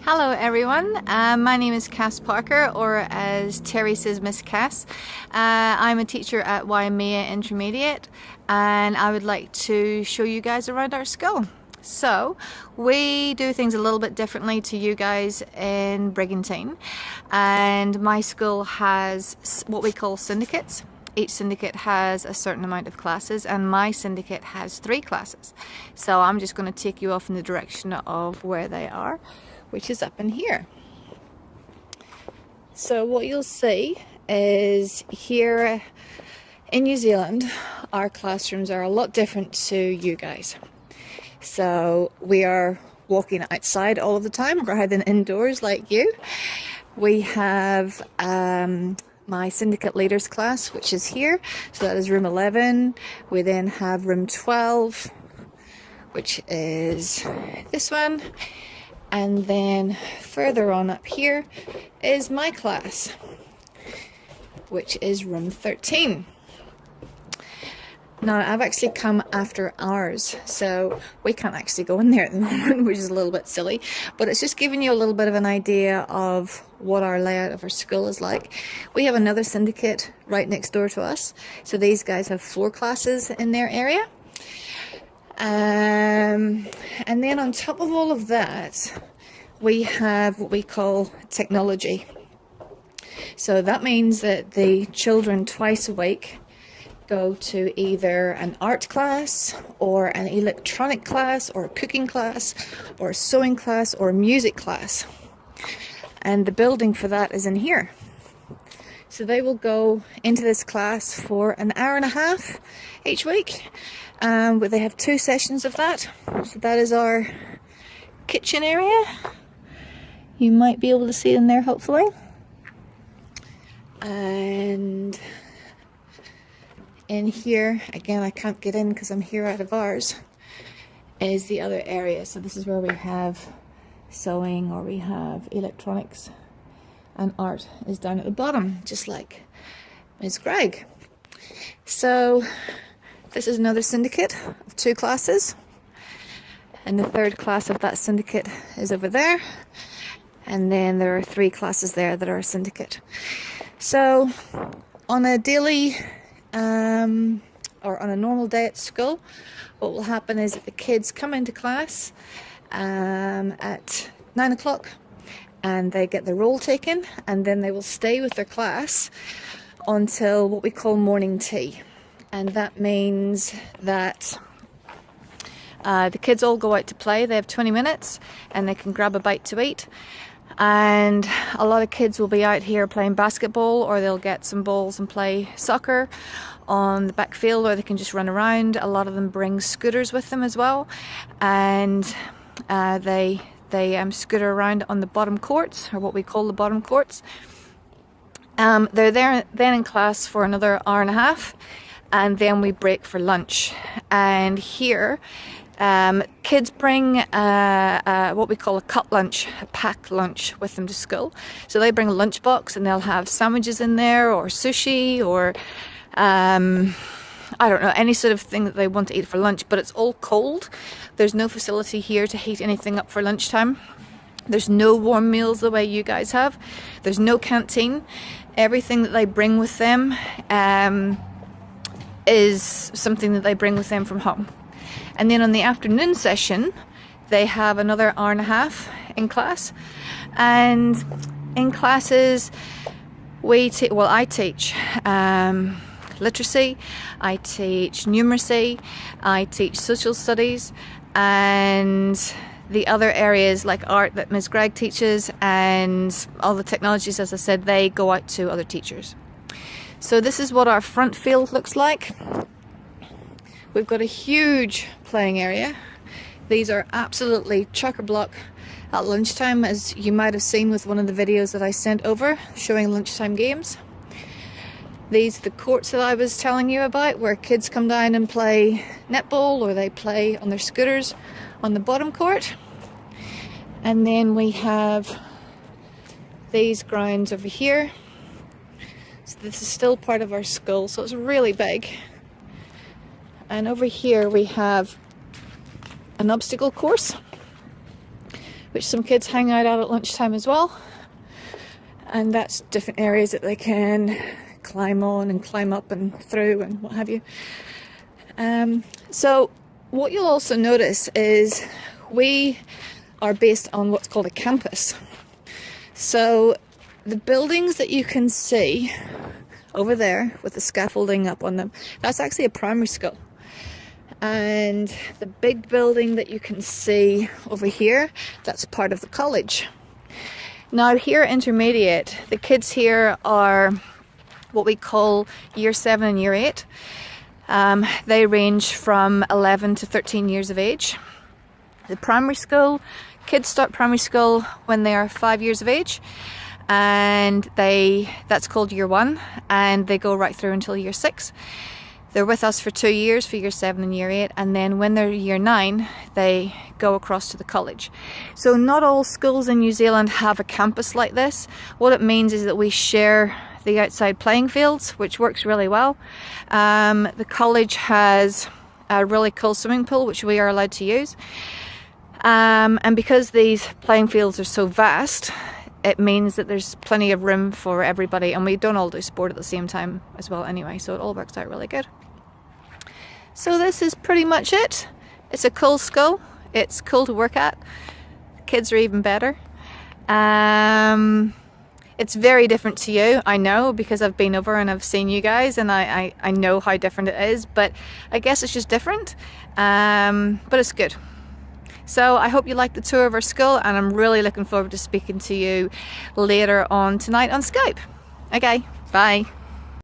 Hello everyone, my name is Cass Parker, or as Terry says, Miss Cass. I'm a teacher at Waimea Intermediate, and I would like to show you guys around our school. So we do things a little bit differently to you guys in Brigantine, and my school has what we call syndicates. Each syndicate has a certain amount of classes, and my syndicate has 3 classes. So I'm just going to take you off in the direction of where they are, which is up in here. So what you'll see is here in New Zealand, our classrooms are a lot different to you guys. So we are walking outside all of the time rather than indoors like you. We have my syndicate leaders class, which is here. So that is room 11. We then have room 12, which is this one. And then further on up here is my class, which is room 13. Now, I've actually come after ours, so we can't actually go in there at the moment, which is a little bit silly, but it's just giving you a little bit of an idea of what our layout of our school is like. We have another syndicate right next door to us, so these guys have 4 classes in their area. And then on top of all of that, we have what we call technology. So that means that the children twice a week go to either an art class or an electronic class or a cooking class or a sewing class or a music class. And the building for that is in here. So they will go into this class for an hour and a half each week. But they have 2 sessions of that. So that is our kitchen area. You might be able to see in there, hopefully. And in here, again, I can't get in because I'm here out of ours, is the other area. So this is where we have sewing, or we have electronics, and art is down at the bottom, just like Ms. Greg. So this is another syndicate of 2 classes, and the 3rd class of that syndicate is over there, and then there are 3 classes there that are a syndicate. So on a daily or on a normal day at school, what will happen is that the kids come into class at 9 o'clock, and they get their roll taken, and then they will stay with their class until what we call morning tea. And that means that the kids all go out to play. They have 20 minutes and they can grab a bite to eat. And a lot of kids will be out here playing basketball, or they'll get some balls and play soccer on the back field, or they can just run around. A lot of them bring scooters with them as well, and they scooter around on the bottom courts, or what we call the bottom courts. They're there then in class for another hour and a half, and then we break for lunch. And here kids bring what we call a cut lunch, a packed lunch with them to school. So they bring a lunch box, and they'll have sandwiches in there, or sushi, or I don't know, any sort of thing that they want to eat for lunch, but it's all cold. There's no facility here to heat anything up for lunchtime. There's no warm meals the way you guys have. There's no canteen. Everything that they bring with them is something that they bring with them from home. And then on the afternoon session, they have another hour and a half in class. And in classes, I teach literacy, I teach numeracy, I teach social studies, and the other areas like art that Ms. Greg teaches, and all the technologies, as I said, they go out to other teachers. So this is what our front field looks like. We've got a huge playing area. These are absolutely chock-a-block at lunchtime, as you might have seen with one of the videos that I sent over showing lunchtime games. These are the courts that I was telling you about, where kids come down and play netball, or they play on their scooters on the bottom court. And then we have these grounds over here. So this is still part of our school, so it's really big. And over here we have an obstacle course, which some kids hang out at lunchtime as well. And that's different areas that they can climb on and climb up and through and what have you. So what you'll also notice is we are based on what's called a campus. So the buildings that you can see over there with the scaffolding up on them, that's actually a primary school. And the big building that you can see over here, that's part of the college. Now here at Intermediate, the kids here are what we call year 7 and year 8. They range from 11 to 13 years of age. The primary school, kids start primary school when they are 5 years of age, and that's called year 1, and they go right through until year 6. They're with us for 2 years, for year 7 and year 8, and then when they're year 9, they go across to the college. So not all schools in New Zealand have a campus like this. What it means is that we share the outside playing fields, which works really well. The college has a really cool swimming pool, which we are allowed to use. And because these playing fields are so vast, it means that there's plenty of room for everybody, and we don't all do sport at the same time as well anyway, so it all works out really good. So this is pretty much it. It's a cool school. It's cool to work at. Kids are even better. It's very different to you, I know, because I've been over and I've seen you guys, and I know how different it is, but I guess it's just different, but it's good. So I hope you like the tour of our school, and I'm really looking forward to speaking to you later on tonight on Skype. Okay, bye.